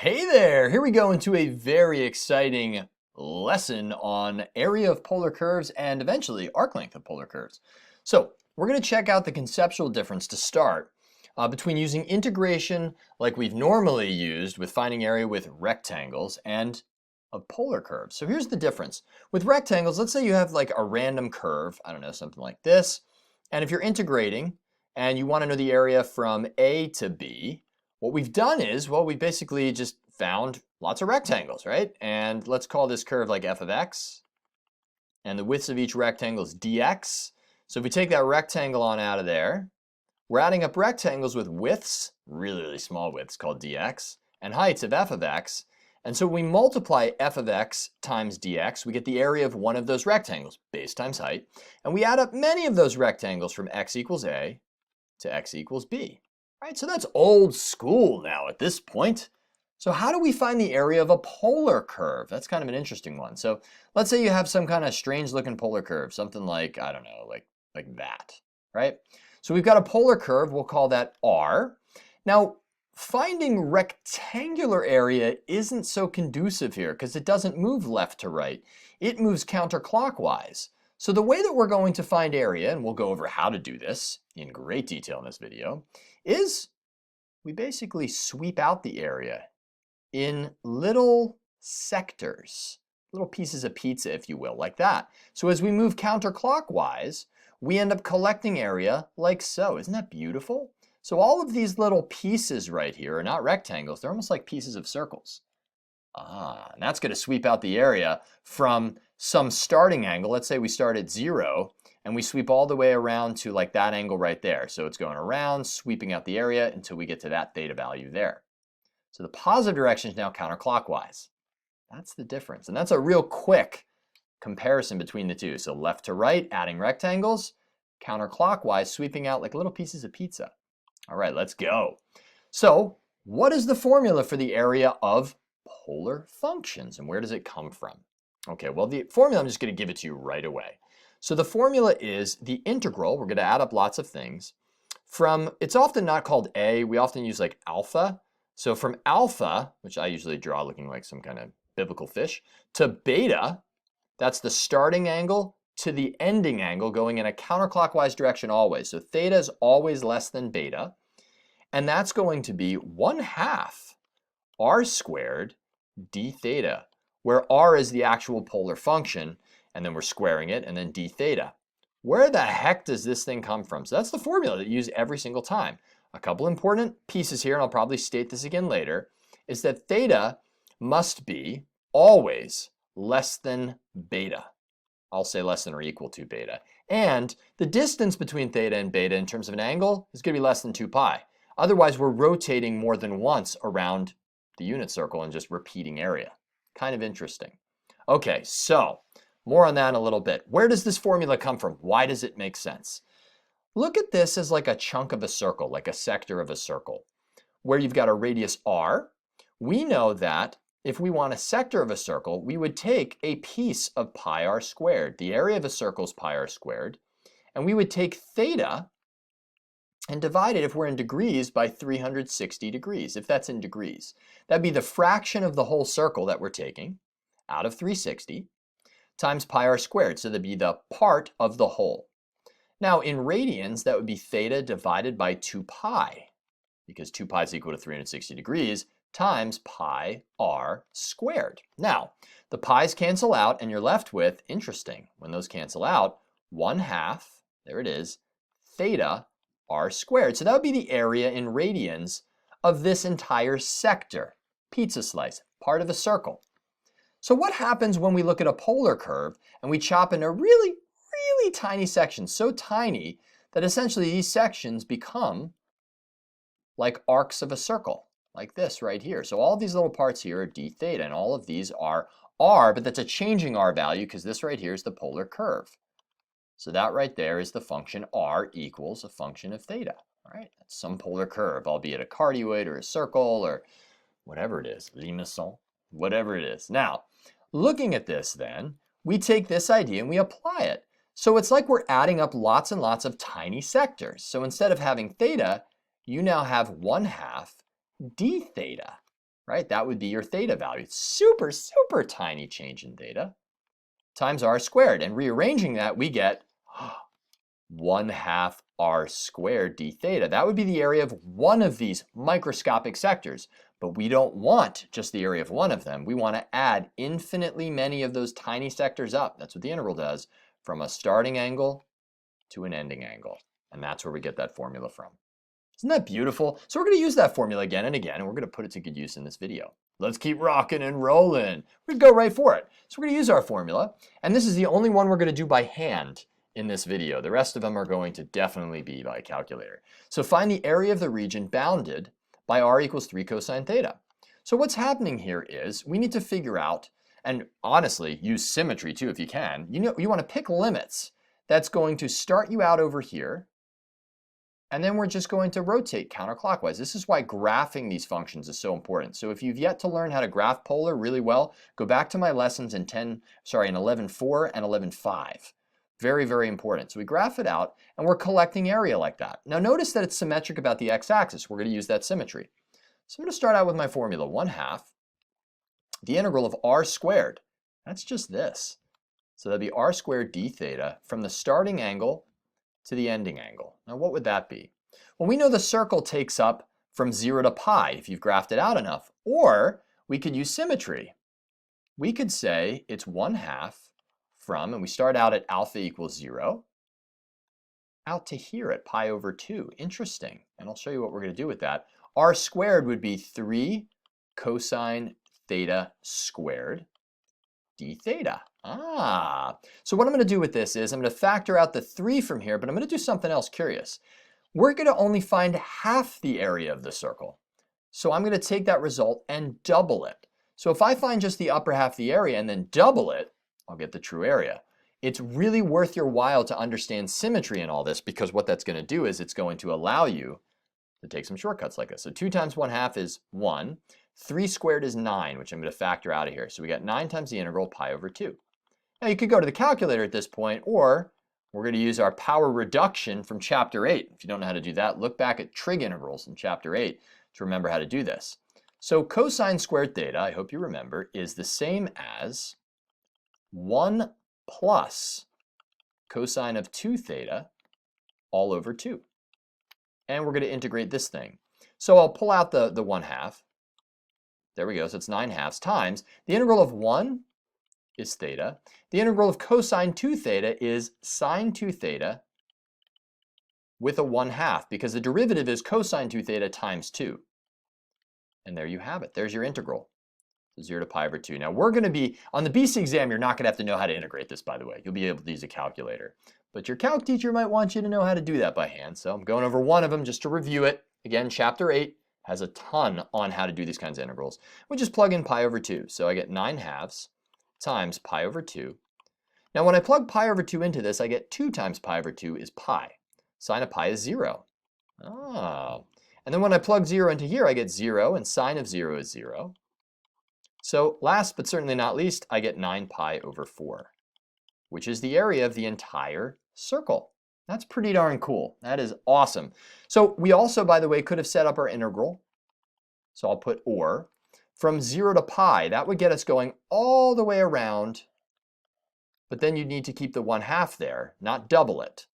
Hey there! Here we go into a very exciting lesson on area of polar curves and eventually arc length of polar curves. So we're going to check out the conceptual difference to start between using integration like we've normally used with finding area with rectangles and of polar curves. So here's the difference. With rectangles, let's say you have like a random curve, I don't know, something like this. And if you're integrating and you want to know the area from A to B, what we've done is, well, we basically just found lots of rectangles, right? And let's call this curve like f of x. And the widths of each rectangle is dx. So if we take that rectangle on out of there, we're adding up rectangles with widths, really, really small widths called dx, and heights of f of x. And so we multiply f of x times dx, we get the area of one of those rectangles, base times height. And we add up many of those rectangles from x equals a to x equals b. Right, so that's old school now at this point. So how do we find the area of a polar curve? That's kind of an interesting one. So let's say you have some kind of strange looking polar curve, something like, I don't know, like that, right? So we've got a polar curve, we'll call that R. Now, finding rectangular area isn't so conducive here because it doesn't move left to right. It moves counterclockwise. So the way that we're going to find area, and we'll go over how to do this in great detail in this video, is we basically sweep out the area in little sectors, little pieces of pizza, if you will, like that. So as we move counterclockwise, we end up collecting area like so. Isn't that beautiful? So all of these little pieces right here are not rectangles. They're almost like pieces of circles. And that's going to sweep out the area from some starting angle. Let's say we start at 0 and we sweep all the way around to like that angle right there. So it's going around, sweeping out the area until we get to that theta value there. So the positive direction is now counterclockwise. That's the difference. And that's a real quick comparison between the two. So left to right, adding rectangles, counterclockwise, sweeping out like little pieces of pizza. All right, let's go. So what is the formula for the area of polar functions, and where does it come from? Okay, well, the formula, I'm just going to give it to you right away. So the formula is the integral, we're going to add up lots of things, from, it's often not called A, we often use like alpha. So from alpha, which I usually draw looking like some kind of biblical fish, to beta, that's the starting angle to the ending angle going in a counterclockwise direction always. So theta is always less than beta, and that's going to be 1/2 r squared d theta, where r is the actual polar function, and then we're squaring it, and then d theta. Where the heck does this thing come from? So that's the formula that you use every single time. A couple important pieces here, and I'll probably state this again later, is that theta must be always less than beta. I'll say less than or equal to beta. And the distance between theta and beta in terms of an angle is going to be less than 2 pi. Otherwise, we're rotating more than once around the unit circle and just repeating area. Kind of interesting. Okay, so more on that in a little bit. Where does this formula come from? Why does it make sense? Look at this as like a chunk of a circle, like a sector of a circle, where you've got a radius r. We know that if we want a sector of a circle, we would take a piece of pi r squared. The area of a circle is pi r squared. And we would take theta and divide it, if we're in degrees, by 360 degrees, if that's in degrees. That'd be the fraction of the whole circle that we're taking out of 360 times pi r squared. So that'd be the part of the whole. Now in radians, that would be theta divided by 2 pi, because 2 pi is equal to 360 degrees, times pi r squared. Now, the pi's cancel out, and you're left with, interesting, when those cancel out, 1/2, there it is, theta r squared. So that would be the area in radians of this entire sector, pizza slice, part of a circle. So what happens when we look at a polar curve and we chop into really, really tiny sections, so tiny that essentially these sections become like arcs of a circle, like this right here. So all of these little parts here are d theta, and all of these are r, but that's a changing r value because this right here is the polar curve. So that right there is the function r equals a function of theta. All right, that's some polar curve, albeit a cardioid or a circle or whatever it is, limaçon, whatever it is. Now, looking at this then, we take this idea and we apply it. So it's like we're adding up lots and lots of tiny sectors. So instead of having theta, you now have 1/2 d theta. right? That would be your theta value. It's super, super tiny change in theta times r squared. And rearranging that, we get 1/2 r squared d theta. That would be the area of one of these microscopic sectors. But we don't want just the area of one of them. We want to add infinitely many of those tiny sectors up. That's what the integral does, from a starting angle to an ending angle. And that's where we get that formula from. Isn't that beautiful? So we're going to use that formula again and again, and we're going to put it to good use in this video. Let's keep rocking and rolling. We're going to go right for it. So we're going to use our formula, and this is the only one we're going to do by hand in this video. The rest of them are going to definitely be by calculator. So find the area of the region bounded by r equals 3 cosine theta. So what's happening here is we need to figure out, and honestly, use symmetry too if you can. You want to pick limits that's going to start you out over here, and then we're just going to rotate counterclockwise. This is why graphing these functions is so important. So if you've yet to learn how to graph polar really well, go back to my lessons in 11.4 and 11.5. Very, very important. So we graph it out, and we're collecting area like that. Now notice that it's symmetric about the x-axis. We're going to use that symmetry. So I'm going to start out with my formula, 1/2 the integral of r squared. That's just this. So that'd be r squared d theta from the starting angle to the ending angle. Now what would that be? Well, we know the circle takes up from 0 to pi if you've graphed it out enough. Or we could use symmetry. We could say it's 1/2 from, and we start out at alpha equals 0, out to here at pi over 2. Interesting. And I'll show you what we're going to do with that. R squared would be 3 cosine theta squared d theta. So what I'm going to do with this is I'm going to factor out the 3 from here, but I'm going to do something else curious. We're going to only find half the area of the circle. So I'm going to take that result and double it. So if I find just the upper half of the area and then double it, I'll get the true area. It's really worth your while to understand symmetry in all this, because what that's going to do is it's going to allow you to take some shortcuts like this. So 2 times 1/2 is 1. 3 squared is 9, which I'm going to factor out of here. So we got 9 times the integral pi over 2. Now you could go to the calculator at this point, or we're going to use our power reduction from chapter 8. If you don't know how to do that, look back at trig integrals in chapter 8 to remember how to do this. So cosine squared theta, I hope you remember, is the same as 1 plus cosine of 2 theta all over 2. And we're going to integrate this thing. So I'll pull out the 1/2. There we go. So it's 9/2 times the integral of 1 is theta. The integral of cosine 2 theta is sine 2 theta with a 1/2, because the derivative is cosine 2 theta times 2. And there you have it. There's your integral. 0 to pi over 2. Now we're going to be, on the BC exam, you're not going to have to know how to integrate this, by the way. You'll be able to use a calculator. But your calc teacher might want you to know how to do that by hand. So I'm going over one of them just to review it. Again, chapter 8 has a ton on how to do these kinds of integrals. We just plug in pi over 2. So I get 9/2 times pi over 2. Now when I plug pi over 2 into this, I get 2 times pi over 2 is pi. Sine of pi is 0. And then when I plug 0 into here, I get 0, and sine of 0 is 0. So last but certainly not least, I get 9 pi over 4, which is the area of the entire circle. That's pretty darn cool. That is awesome. So we also, by the way, could have set up our integral. So I'll put or. From 0 to pi, that would get us going all the way around. But then you'd need to keep the 1/2 there, not double it.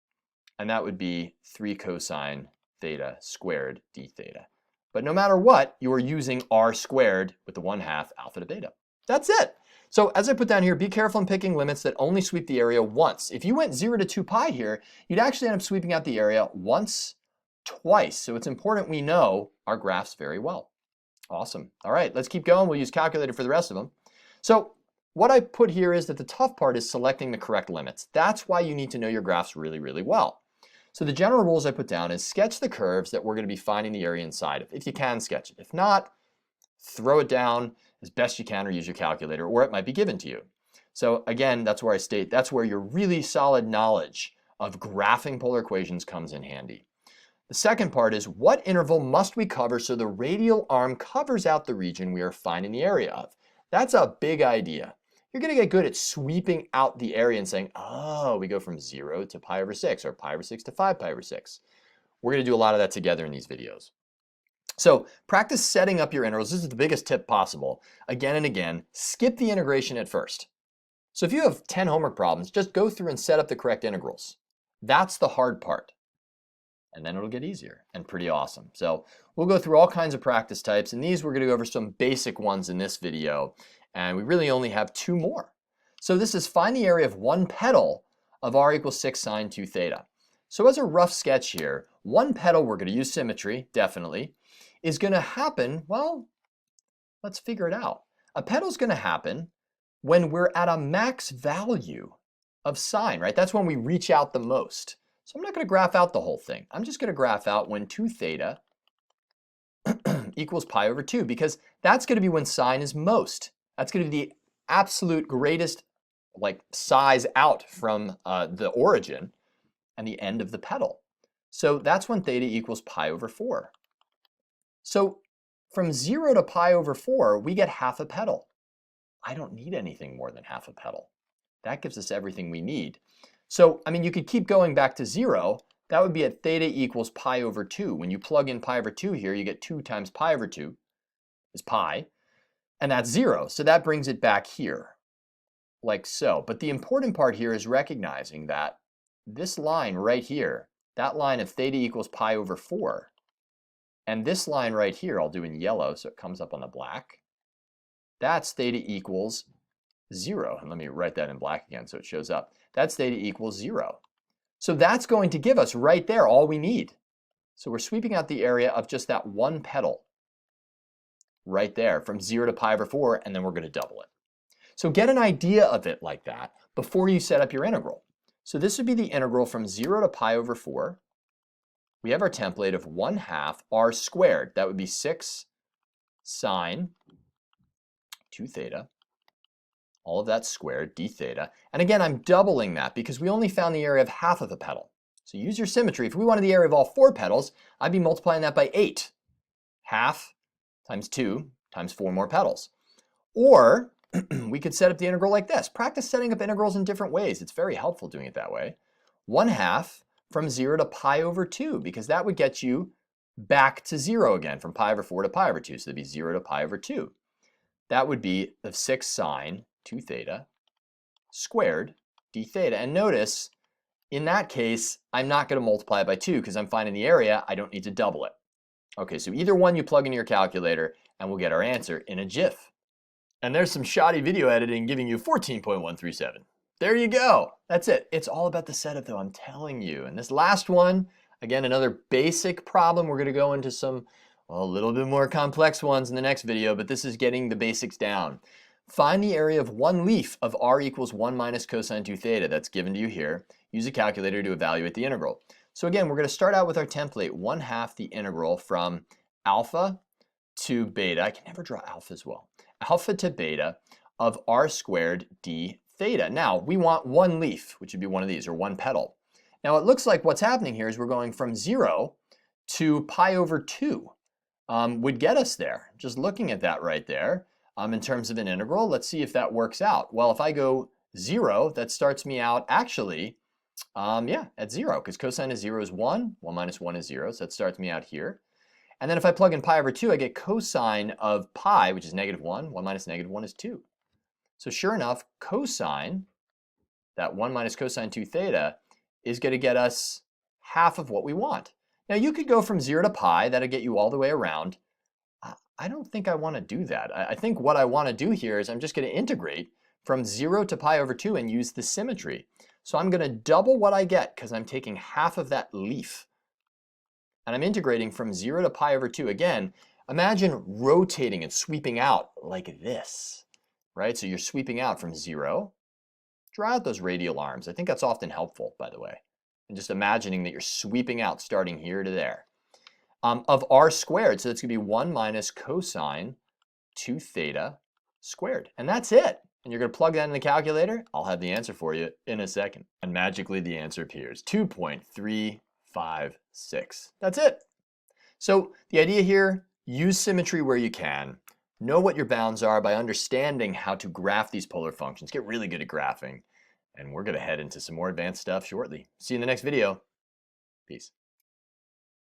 And that would be 3 cosine theta squared d theta. But no matter what, you are using r squared with the 1/2 alpha to beta. That's it. So as I put down here, be careful in picking limits that only sweep the area once. If you went 0 to 2 pi here, you'd actually end up sweeping out the area once, twice. So it's important we know our graphs very well. Awesome. All right, let's keep going. We'll use calculator for the rest of them. So what I put here is that the tough part is selecting the correct limits. That's why you need to know your graphs really, really well. So the general rules I put down is sketch the curves that we're going to be finding the area inside of, if you can sketch it. If not, throw it down as best you can or use your calculator, or it might be given to you. So again, that's where I state, that's where your really solid knowledge of graphing polar equations comes in handy. The second part is, what interval must we cover so the radial arm covers out the region we are finding the area of? That's a big idea. You're going to get good at sweeping out the area and saying, oh, we go from 0 to pi over 6, or pi over 6 to 5 pi over 6. We're going to do a lot of that together in these videos. So practice setting up your integrals. This is the biggest tip possible. Again and again, skip the integration at first. So if you have 10 homework problems, just go through and set up the correct integrals. That's the hard part. And then it'll get easier and pretty awesome. So we'll go through all kinds of practice types, and these we're going to go over some basic ones in this video, and we really only have 2 more. So this is find the area of one petal of r equals 6 sine 2 theta. So as a rough sketch here, one petal, we're going to use symmetry, definitely, is going to happen, well, let's figure it out. A petal is going to happen when we're at a max value of sine, right? That's when we reach out the most. So I'm not going to graph out the whole thing. I'm just going to graph out when 2 theta equals pi over 2, because that's going to be when sine is most. That's going to be the absolute greatest size out from the origin and the end of the petal. So that's when theta equals pi over 4. So from 0 to pi over 4, we get half a petal. I don't need anything more than half a petal. That gives us everything we need. So, I mean, you could keep going back to 0. That would be at theta equals pi over 2. When you plug in pi over 2 here, you get 2 times pi over 2 is pi, and that's 0. So that brings it back here, like so. But the important part here is recognizing that this line right here, that line of theta equals pi over 4, and this line right here, I'll do in yellow so it comes up on the black, that's theta equals 0. And let me write that in black again so it shows up. That's theta equals 0. So that's going to give us right there all we need. So we're sweeping out the area of just that one petal right there from 0 to pi over 4, and then we're going to double it. So get an idea of it like that before you set up your integral. So this would be the integral from 0 to pi over 4. We have our template of 1/2 r squared. That would be 6 sine 2 theta. All of that squared, d theta. And again, I'm doubling that because we only found the area of half of a petal. So use your symmetry. If we wanted the area of all 4 petals, I'd be multiplying that by 8. Half times 2 times 4 more petals. Or we could set up the integral like this. Practice setting up integrals in different ways. It's very helpful doing it that way. 1/2 from 0 to pi over 2, because that would get you back to 0 again, from pi over 4 to pi over 2. So that'd be 0 to pi over 2. That would be of 6 sine 2 theta squared d theta. And notice, in that case, I'm not going to multiply it by 2 because I'm finding the area. I don't need to double it. Okay, so either one you plug into your calculator and we'll get our answer in a jiff. And there's some shoddy video editing giving you 14.137. There you go. That's it. It's all about the setup though, I'm telling you. And this last one, again, another basic problem. We're going to go into some, well, a little bit more complex ones in the next video, but this is getting the basics down. Find the area of one leaf of r equals 1 minus cosine 2 theta. That's given to you here. Use a calculator to evaluate the integral. So again, we're going to start out with our template, 1/2 the integral from alpha to beta. I can never draw alpha as well. Alpha to beta of r squared d theta. Now, we want one leaf, which would be one of these, or one petal. Now, it looks like what's happening here is we're going from 0 to pi over 2 would get us there. Just looking at that right there. In terms of an integral, let's see if that works out. Well, if I go 0, that starts me out actually, at 0, because cosine of 0 is 1, 1 minus 1 is 0, so that starts me out here. And then if I plug in pi over 2, I get cosine of pi, which is -1, 1 minus -1 is 2. So sure enough, cosine, that 1 minus cosine 2 theta, is going to get us half of what we want. Now you could go from 0 to pi, that'll get you all the way around. I don't think I want to do that. I think what I want to do here is I'm just going to integrate from 0 to pi over 2 and use the symmetry. So I'm going to double what I get because I'm taking half of that leaf. And I'm integrating from 0 to pi over 2. Again, imagine rotating and sweeping out like this, right? So you're sweeping out from 0. Draw out those radial arms. I think that's often helpful, by the way. And just imagining that you're sweeping out starting here to there. Of r squared, so that's going to be 1 minus cosine 2 theta squared. And that's it. And you're going to plug that in the calculator. I'll have the answer for you in a second. And magically the answer appears, 2.356. That's it. So the idea here, use symmetry where you can. Know what your bounds are by understanding how to graph these polar functions. Get really good at graphing. And we're going to head into some more advanced stuff shortly. See you in the next video. Peace.